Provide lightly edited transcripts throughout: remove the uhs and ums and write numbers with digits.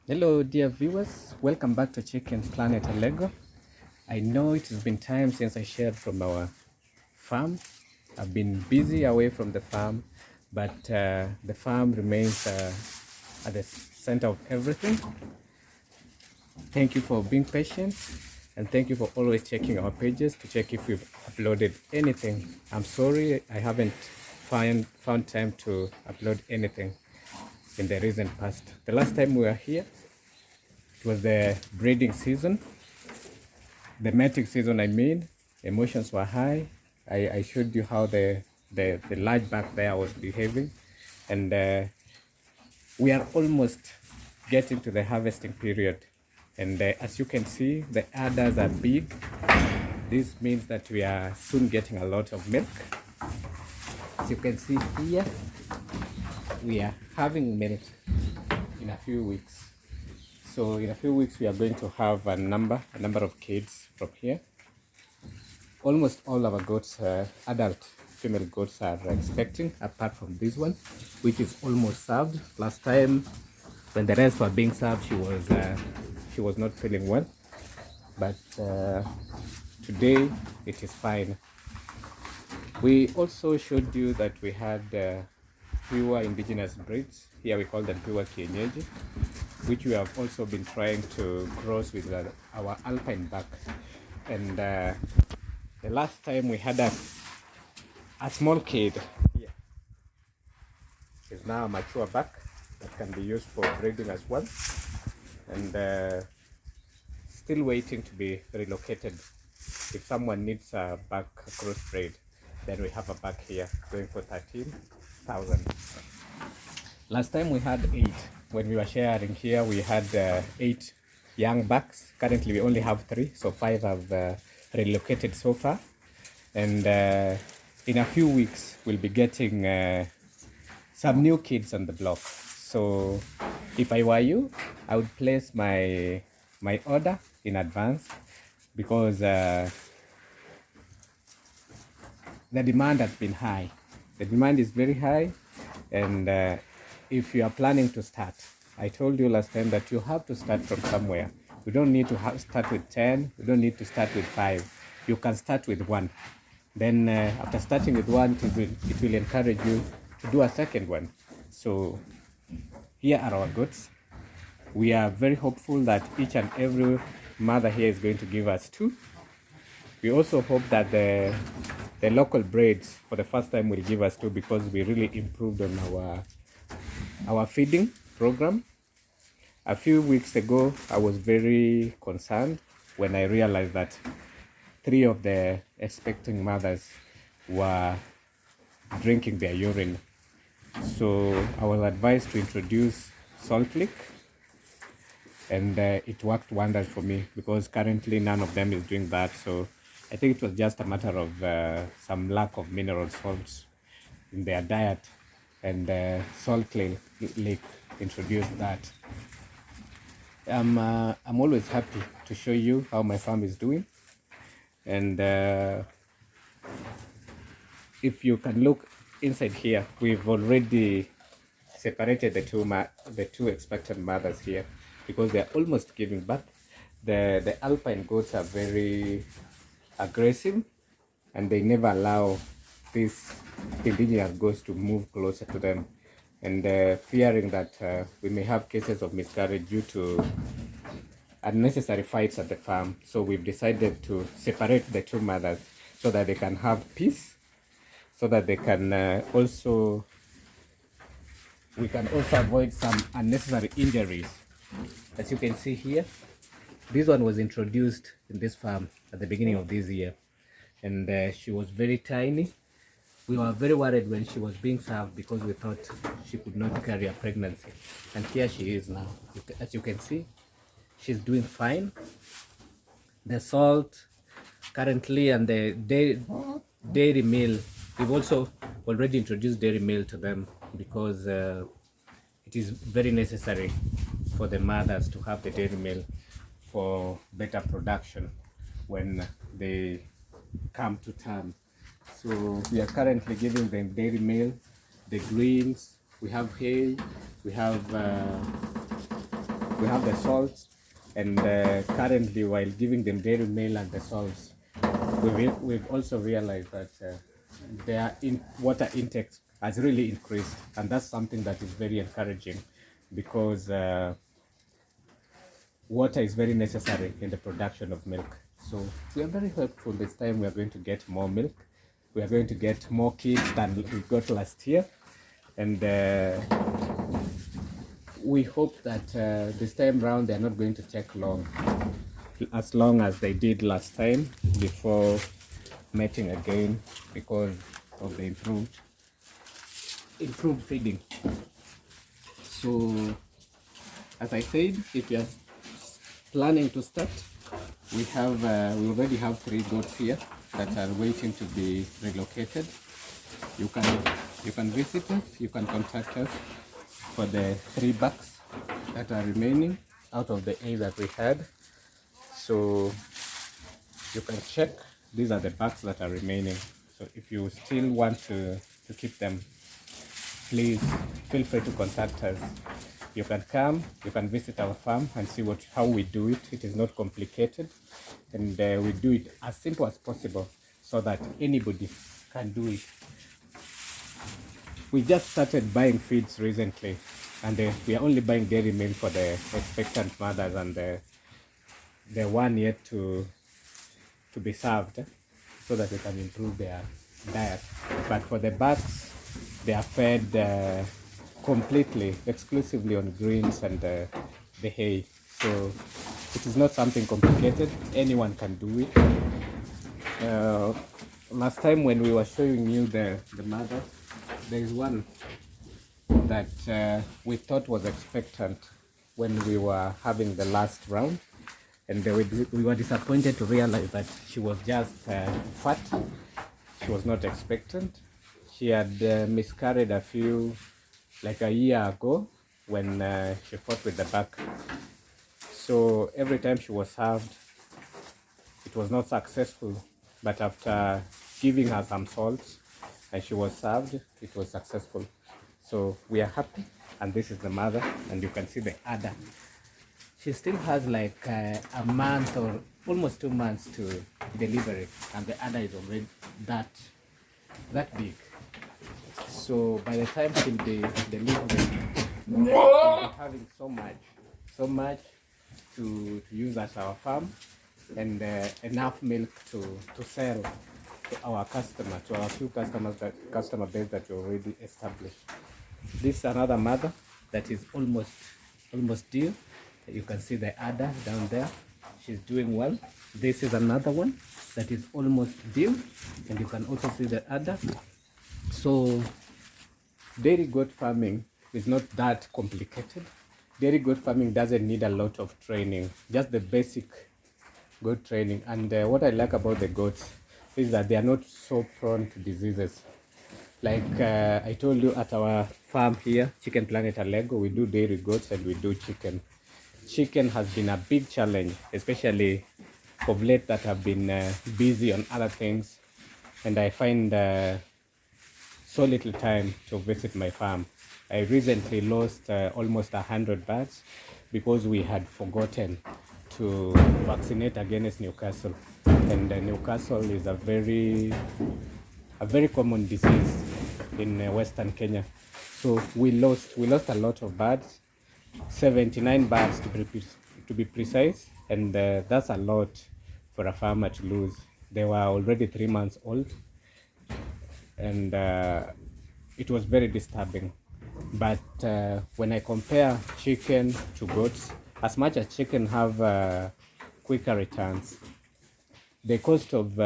Hello, dear viewers. Welcome back to Chicken Planet Lego. I know it has been time since I shared from our farm. I've been busy away from the farm, but the farm remains at the center of everything. Thank you for being patient, and thank you for always checking our pages to check if we've uploaded anything. I'm sorry I haven't found time to upload anything in the recent past. The last time we were here, it was the breeding season, the mating season. I mean, emotions were high. I showed you how the large back there was behaving, and we are almost getting to the harvesting period. And as you can see, the udders are big. This means that we are soon getting a lot of milk. As you can see here, we are having milk in a few weeks. So in a few weeks, we are going to have a number of kids from here. Almost all our goats, adult female goats, are expecting, apart from this one, which is almost served. Last time, when the rest were being served, she was not feeling well, but today it is fine. We also showed you that we had pure indigenous breeds. Here we call them pure kienyeji, which we have also been trying to cross with our alpine buck. And the last time we had a small kid here. Is now a mature buck that can be used for breeding as well, and still waiting to be relocated. If someone needs a buck crossbred, then we have a buck here going for 13,000. Last time we had 8. When we were sharing here, we had 8 young bucks. Currently we only have 3, so 5 have relocated so far. And in a few weeks we'll be getting some new kids on the block. So if I were you, I would place my order in advance, because the demand has been high. The demand is very high, and if you are planning to start, I told you last time that you have to start from somewhere. You don't need to start with 10. You don't need to start with 5. You can start with 1. Then after starting with 1, it will encourage you to do a second one. So here are our goats. We are very hopeful that each and every mother here is going to give us 2. We also hope that the local breeds for the first time will give us 2, because we really improved on our feeding program. A few weeks ago, I was very concerned when I realized that 3 of the expecting mothers were drinking their urine. So I was advised to introduce salt lick, and it worked wonders for me, because currently none of them is doing that. So I think it was just a matter of some lack of mineral salts in their diet, and salt lick introduced that. I'm always happy to show you how my farm is doing, and if you can look inside here, we've already separated the two expectant mothers here, because they're almost giving birth. The alpine goats are very aggressive, and they never allow these indigenous goats to move closer to them, and fearing that we may have cases of miscarriage due to unnecessary fights at the farm. So we've decided to separate the 2 mothers so that they can have peace, so that they can we can also avoid some unnecessary injuries. As you can see here, this one was introduced in this farm at the beginning of this year, and she was very tiny. We were very worried when she was being served, because we thought she could not carry a pregnancy, and here she is now. As you can see, she's doing fine. The salt currently, and the dairy meal, we've also already introduced dairy meal to them, because it is very necessary for the mothers to have the dairy meal for better production when they come to term. So we are currently giving them dairy meal, the greens, we have hay, we have we have the salts, and currently while giving them dairy meal and the salts, we've also realized that their water intake has really increased, and that's something that is very encouraging, because water is very necessary in the production of milk. So we are very hopeful this time we are going to get more milk. We are going to get more kids than we got last year, and we hope that this time round they are not going to take as long as they did last time before mating again, because of the improved feeding. So as I said, if you are planning to start, we already have 3 goats here that are waiting to be relocated. You can visit us, you can contact us for the 3 bucks that are remaining out of the 8 that we had. So you can check, these are the bucks that are remaining. So if you still want to keep them, please feel free to contact us. You can come, you can visit our farm and see how we do it. It is not complicated, and we do it as simple as possible so that anybody can do it. We just started buying feeds recently, and we are only buying dairy milk for the expectant mothers and the one yet to be served, so that they can improve their diet. But for the bucks, they are fed completely, exclusively on greens and the hay. So it is not something complicated. Anyone can do it. Last time when we were showing you the mothers, there is one that we thought was expectant when we were having the last round, and we were disappointed to realize that she was just fat. She was not expectant. She had miscarried like a year ago when she fought with the buck. So every time she was served, it was not successful. But after giving her some salt and she was served, it was successful. So we are happy, and this is the mother, and you can see the udder. She still has like a month or almost 2 months to delivery, and the udder is already that big. So by the time she'll be delivering, we'll be having so much to use at our farm, and enough milk to sell to our few customer base that we already established. This is another mother that is almost due. You can see the udder down there. She's doing well. This is another one that is almost due, and you can also see the udder. So dairy goat farming is not that complicated. Dairy goat farming doesn't need a lot of training, just the basic goat training. And what I like about the goats is that they are not so prone to diseases. Like I told you, at our farm here, Chicken Planet Lego, we do dairy goats and we do chicken. Chicken has been a big challenge, especially of late that I've been busy on other things, and I find so little time to visit my farm. I recently lost almost 100 birds because we had forgotten to vaccinate against Newcastle, and Newcastle is a very common disease in Western Kenya. So we lost a lot of birds, 79 birds to be precise, and that's a lot for a farmer to lose. They were already 3 months old, and it was very disturbing. But when I compare chicken to goats, as much as chicken have quicker returns, the cost of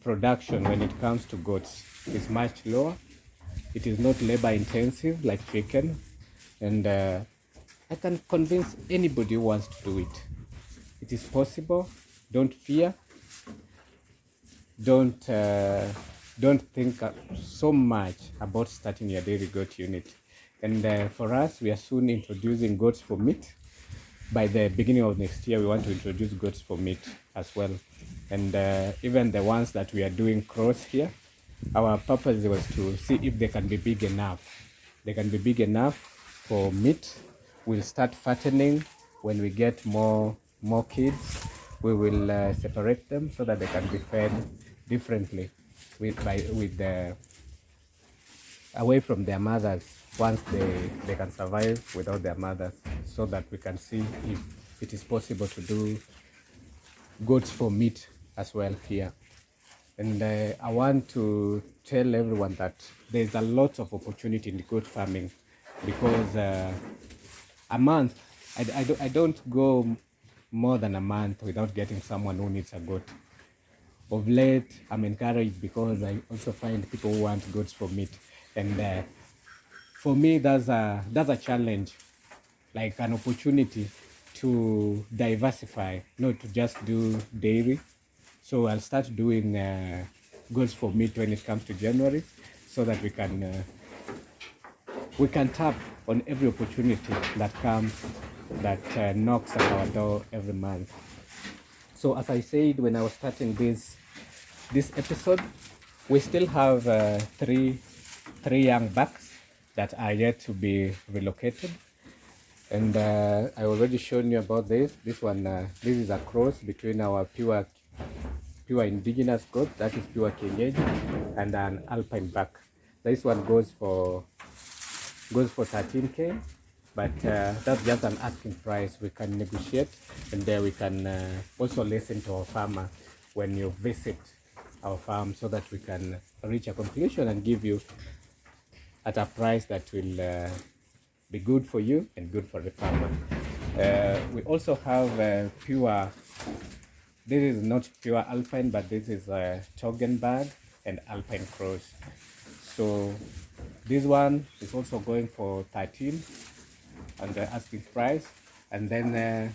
production when it comes to goats is much lower. It is not labor intensive like chicken, and I can convince anybody who wants to do it. It is possible. Don't fear. Don't think so much about starting your dairy goat unit. And for us, we are soon introducing goats for meat. By the beginning of next year, we want to introduce goats for meat as well. And even the ones that we are doing cross here, our purpose was to see if they can be big enough. They can be big enough for meat. We'll start fattening when we get more kids, we will separate them so that they can be fed differently with the away from their mothers once they can survive without their mothers, so that we can see if it is possible to do goats for meat as well here. And I want to tell everyone that there's a lot of opportunity in goat farming, because a month, I don't go more than a month without getting someone who needs a goat. Of late, I'm encouraged because I also find people who want goats for meat. And for me, that's a challenge, like an opportunity to diversify, not to just do dairy. So I'll start doing goals for meat when it comes to January, so that we can tap on every opportunity that comes, that knocks at our door every month. So as I said when I was starting this episode, we still have three young bucks that are yet to be relocated. And I already shown you about this. This one, this is a cross between our pure indigenous goat, that is pure Kienyeji, and an alpine buck. This one goes for 13K, but that's just an asking price. We can negotiate, and then we can also listen to our farmer when you visit our farm, so that we can reach a conclusion and give you at a price that will be good for you and good for the farmer. We also have pure, this is not pure alpine, but this is a Toggenburg and alpine cross. So this one is also going for 13 and the asking price. And then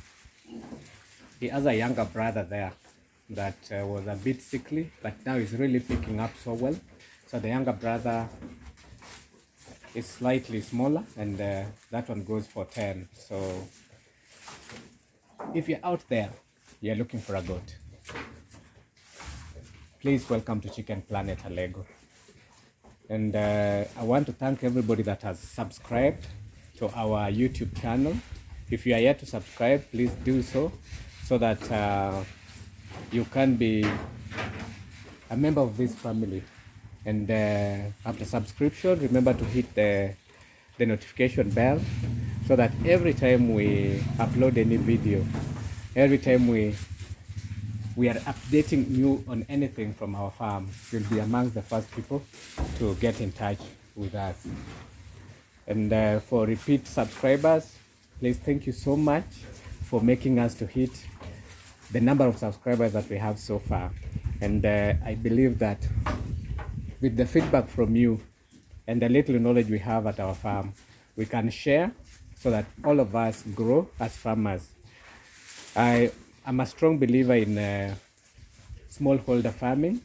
he has a younger brother there that was a bit sickly, but now he's really picking up so well. So the younger brother is slightly smaller, and that one goes for 10. So if you're out there, you're looking for a goat, please welcome to Chicken Planet Alego. And I want to thank everybody that has subscribed to our YouTube channel. If you are yet to subscribe, please do so, so that you can be a member of this family. And after subscription, remember to hit the notification bell, so that every time we upload any video, every time we are updating you on anything from our farm, you'll be amongst the first people to get in touch with us. And for repeat subscribers, please, thank you so much for making us to hit the number of subscribers that we have so far. And I believe that with the feedback from you and the little knowledge we have at our farm, we can share so that all of us grow as farmers. I'm a strong believer in smallholder farming,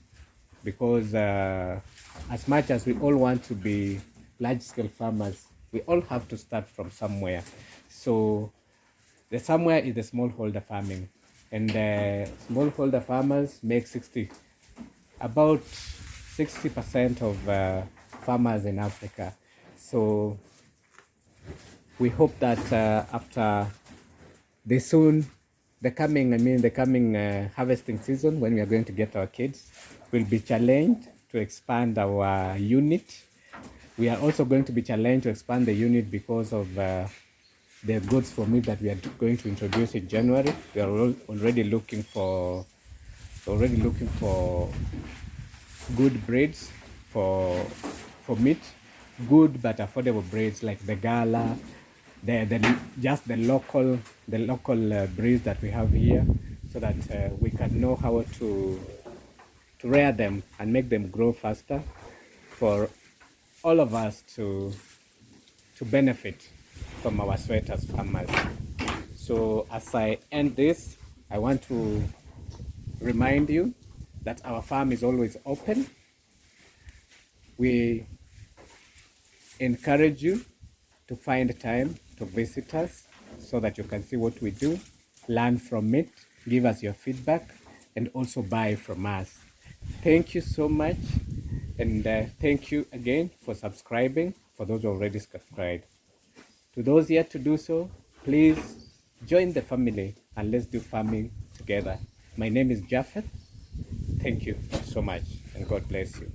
because as much as we all want to be large-scale farmers, we all have to start from somewhere. So the somewhere is the smallholder farming, and smallholder farmers make about 60% of farmers in Africa. So we hope that after the coming harvesting season, when we are going to get our kids, we'll be challenged to expand our unit. We are also going to be challenged to expand the unit because of the goods for meat that we are going to introduce in January. We are already looking for good breeds for meat, good but affordable breeds like the Gala, just the local breeds that we have here, so that we can know how to rear them and make them grow faster for all of us to benefit from our sweat as farmers. So as I end this, I want to remind you that our farm is always open. We encourage you to find time to visit us, so that you can see what we do, learn from it, give us your feedback, and also buy from us. Thank you so much, and thank you again for subscribing, for those who already subscribed. To those yet to do so, please Join the family and let's do farming together. My name is Japheth. Thank you so much and God bless you.